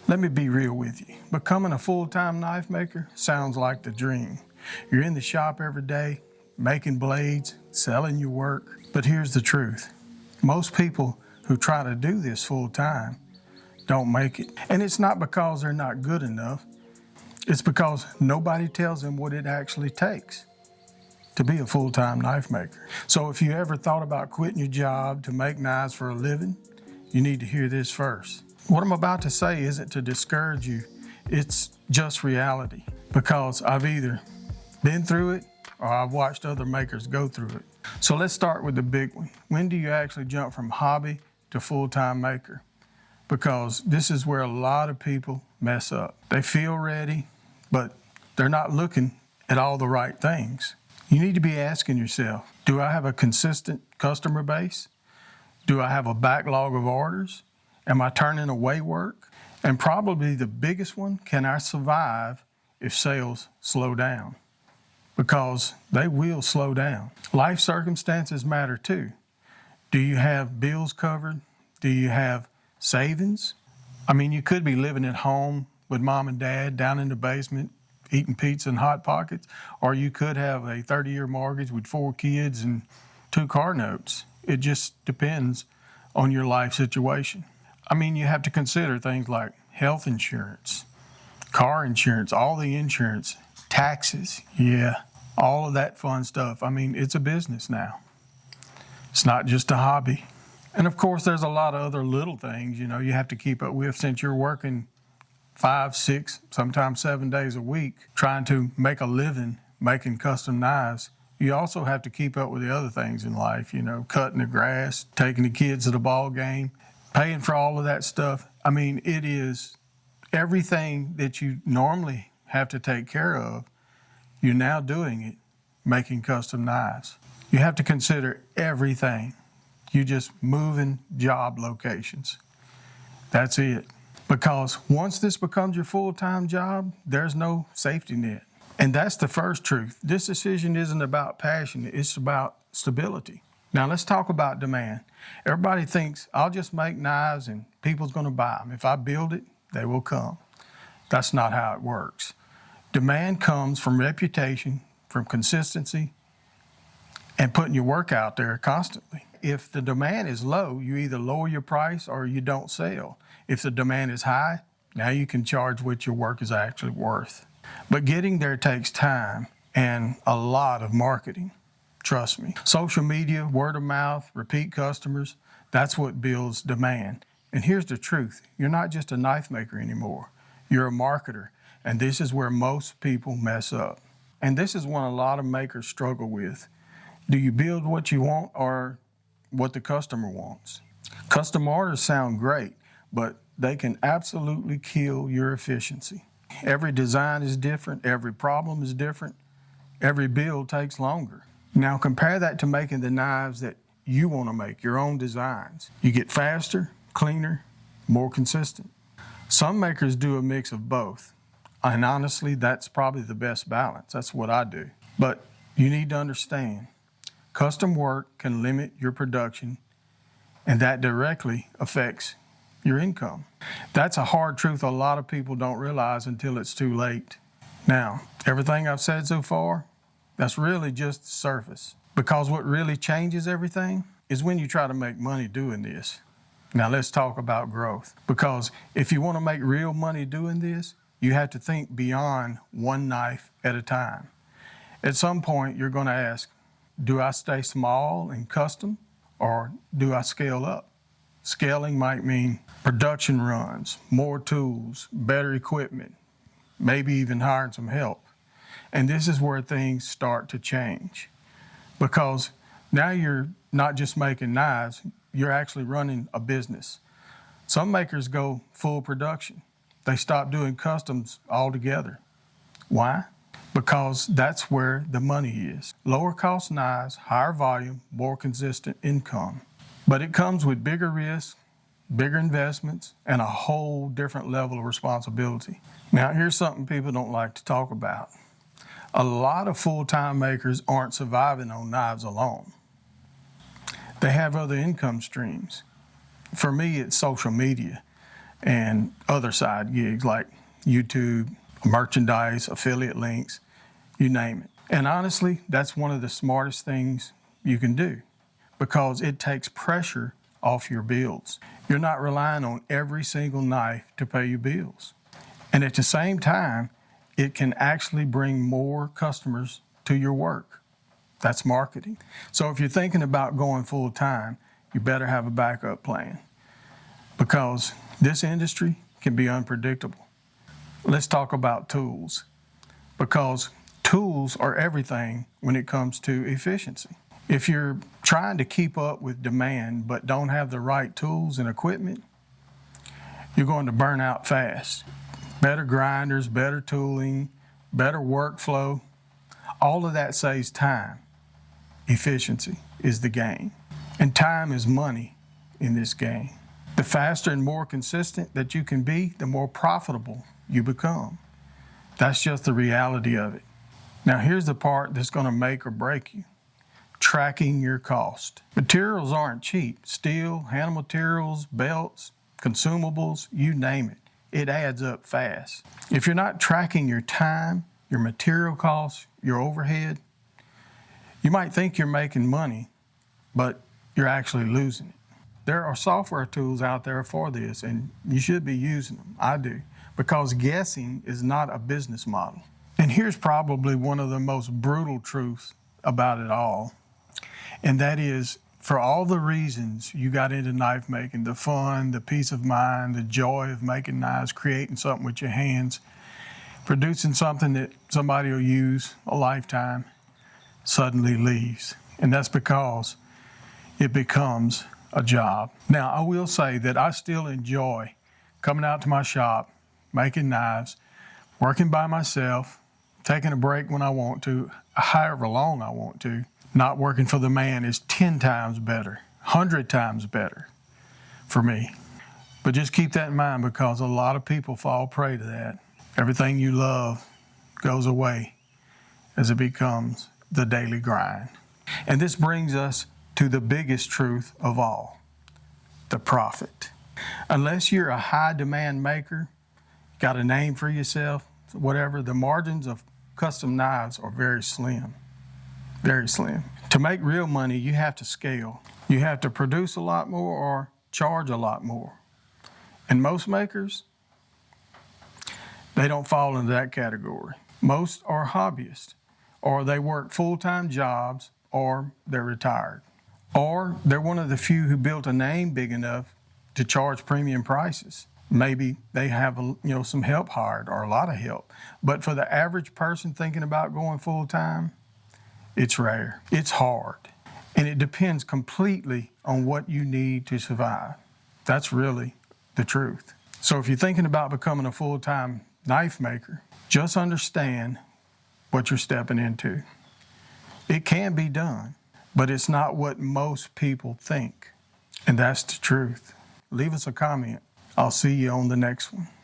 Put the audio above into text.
Let me be real with you. Becoming a full-time knife maker sounds like the dream. You're in the shop every day, making blades, selling your work. But here's the truth. Most people who try to do this full-time don't make it. And it's not because they're not good enough. It's because nobody tells them what it actually takes to be a full-time knife maker. So if you ever thought about quitting your job to make knives for a living, you need to hear this first. What I'm about to say isn't to discourage you, it's just reality. Because I've either been through it or I've watched other makers go through it. So let's start with the big one. When do you actually jump from hobby to full-time maker? Because this is where a lot of people mess up. They feel ready, but they're not looking at all the right things. You need to be asking yourself, do I have a consistent customer base? Do I have a backlog of orders? Am I turning away work? And probably the biggest one, can I survive if sales slow down? Because they will slow down. Life circumstances matter too. Do you have bills covered? Do you have savings? I mean, you could be living at home with mom and dad down in the basement, eating pizza and Hot Pockets, or you could have a 30-year mortgage with 4 kids and 2 car notes. It just depends on your life situation. I mean, you have to consider things like health insurance, car insurance, all the insurance, taxes, all of that fun stuff. I mean, it's a business now. It's not just a hobby. And of course, there's a lot of other little things, you have to keep up with since you're working 5, 6, sometimes 7 days a week trying to make a living making custom knives. You also have to keep up with the other things in life, cutting the grass, taking the kids to the ball game, paying for all of that stuff. I mean, it is everything that you normally have to take care of. You're now doing it, making custom knives. You have to consider everything. You're just moving job locations. That's it. Because once this becomes your full-time job, there's no safety net. And that's the first truth. This decision isn't about passion, it's about stability. Now let's talk about demand. Everybody thinks, I'll just make knives and people's gonna buy them. If I build it, they will come. That's not how it works. Demand comes from reputation, from consistency, and putting your work out there constantly. If the demand is low, you either lower your price or you don't sell. If the demand is high, now you can charge what your work is actually worth. But getting there takes time and a lot of marketing. Trust me. Social media, word of mouth, repeat customers, that's what builds demand. And here's the truth. You're not just a knife maker anymore. You're a marketer. And this is where most people mess up. And this is one a lot of makers struggle with. Do you build what you want or what the customer wants? Custom orders sound great, but they can absolutely kill your efficiency. Every design is different, every problem is different, every build takes longer. Now compare that to making the knives that you want to make, your own designs. You get faster, cleaner, more consistent. Some makers do a mix of both, and honestly, that's probably the best balance. That's what I do. But you need to understand, custom work can limit your production, and that directly affects your income. That's a hard truth a lot of people don't realize until it's too late. Now, everything I've said so far, that's really just the surface. Because what really changes everything is when you try to make money doing this. Now let's talk about growth. Because if you want to make real money doing this, you have to think beyond one knife at a time. At some point, you're going to ask, do I stay small and custom, or do I scale up? Scaling might mean production runs, more tools, better equipment, maybe even hiring some help. And this is where things start to change. Because now you're not just making knives, you're actually running a business. Some makers go full production. They stop doing customs altogether. Why? Because that's where the money is. Lower cost knives, higher volume, more consistent income. But it comes with bigger risks, bigger investments, and a whole different level of responsibility. Now, here's something people don't like to talk about. A lot of full-time makers aren't surviving on knives alone. They have other income streams. For me, it's social media. and other side gigs like YouTube, merchandise, affiliate links, you name it. And honestly, that's one of the smartest things you can do because it takes pressure off your bills. You're not relying on every single knife to pay your bills. And at the same time, it can actually bring more customers to your work. That's marketing. So if you're thinking about going full time, you better have a backup plan because this industry can be unpredictable. Let's talk about tools because tools are everything when it comes to efficiency. If you're trying to keep up with demand but don't have the right tools and equipment, you're going to burn out fast. Better grinders, better tooling, better workflow, all of that saves time. Efficiency is the game. And time is money in this game. The faster and more consistent that you can be, the more profitable you become. That's just the reality of it. Now here's the part that's going to make or break you. Tracking your cost. Materials aren't cheap. Steel, hand materials, belts, consumables, you name it. It adds up fast. If you're not tracking your time, your material costs, your overhead, you might think you're making money, but you're actually losing it. There are software tools out there for this, and you should be using them. I do, because guessing is not a business model. And here's probably one of the most brutal truths about it all, and that is, for all the reasons you got into knife making, the fun, the peace of mind, the joy of making knives, creating something with your hands, producing something that somebody will use a lifetime, suddenly leaves. And that's because it becomes a job. Now, I will say that I still enjoy coming out to my shop, making knives, working by myself, taking a break when I want to, however long I want to. Not working for the man is 10 times better, 100 times better for me. But just keep that in mind because a lot of people fall prey to that. Everything you love goes away as it becomes the daily grind. And this brings us to the biggest truth of all, the profit. Unless you're a high demand maker, got a name for yourself, whatever, the margins of custom knives are very slim. Very slim. To make real money, you have to scale. You have to produce a lot more or charge a lot more. And most makers, they don't fall into that category. Most are hobbyists, or they work full-time jobs, or they're retired. Or they're one of the few who built a name big enough to charge premium prices. Maybe they have some help hired or a lot of help. But for the average person thinking about going full-time, it's rare, it's hard, and it depends completely on what you need to survive. That's really the truth. So if you're thinking about becoming a full-time knife maker, just understand what you're stepping into. It can be done, but it's not what most people think, and that's the truth. Leave us a comment. I'll see you on the next one.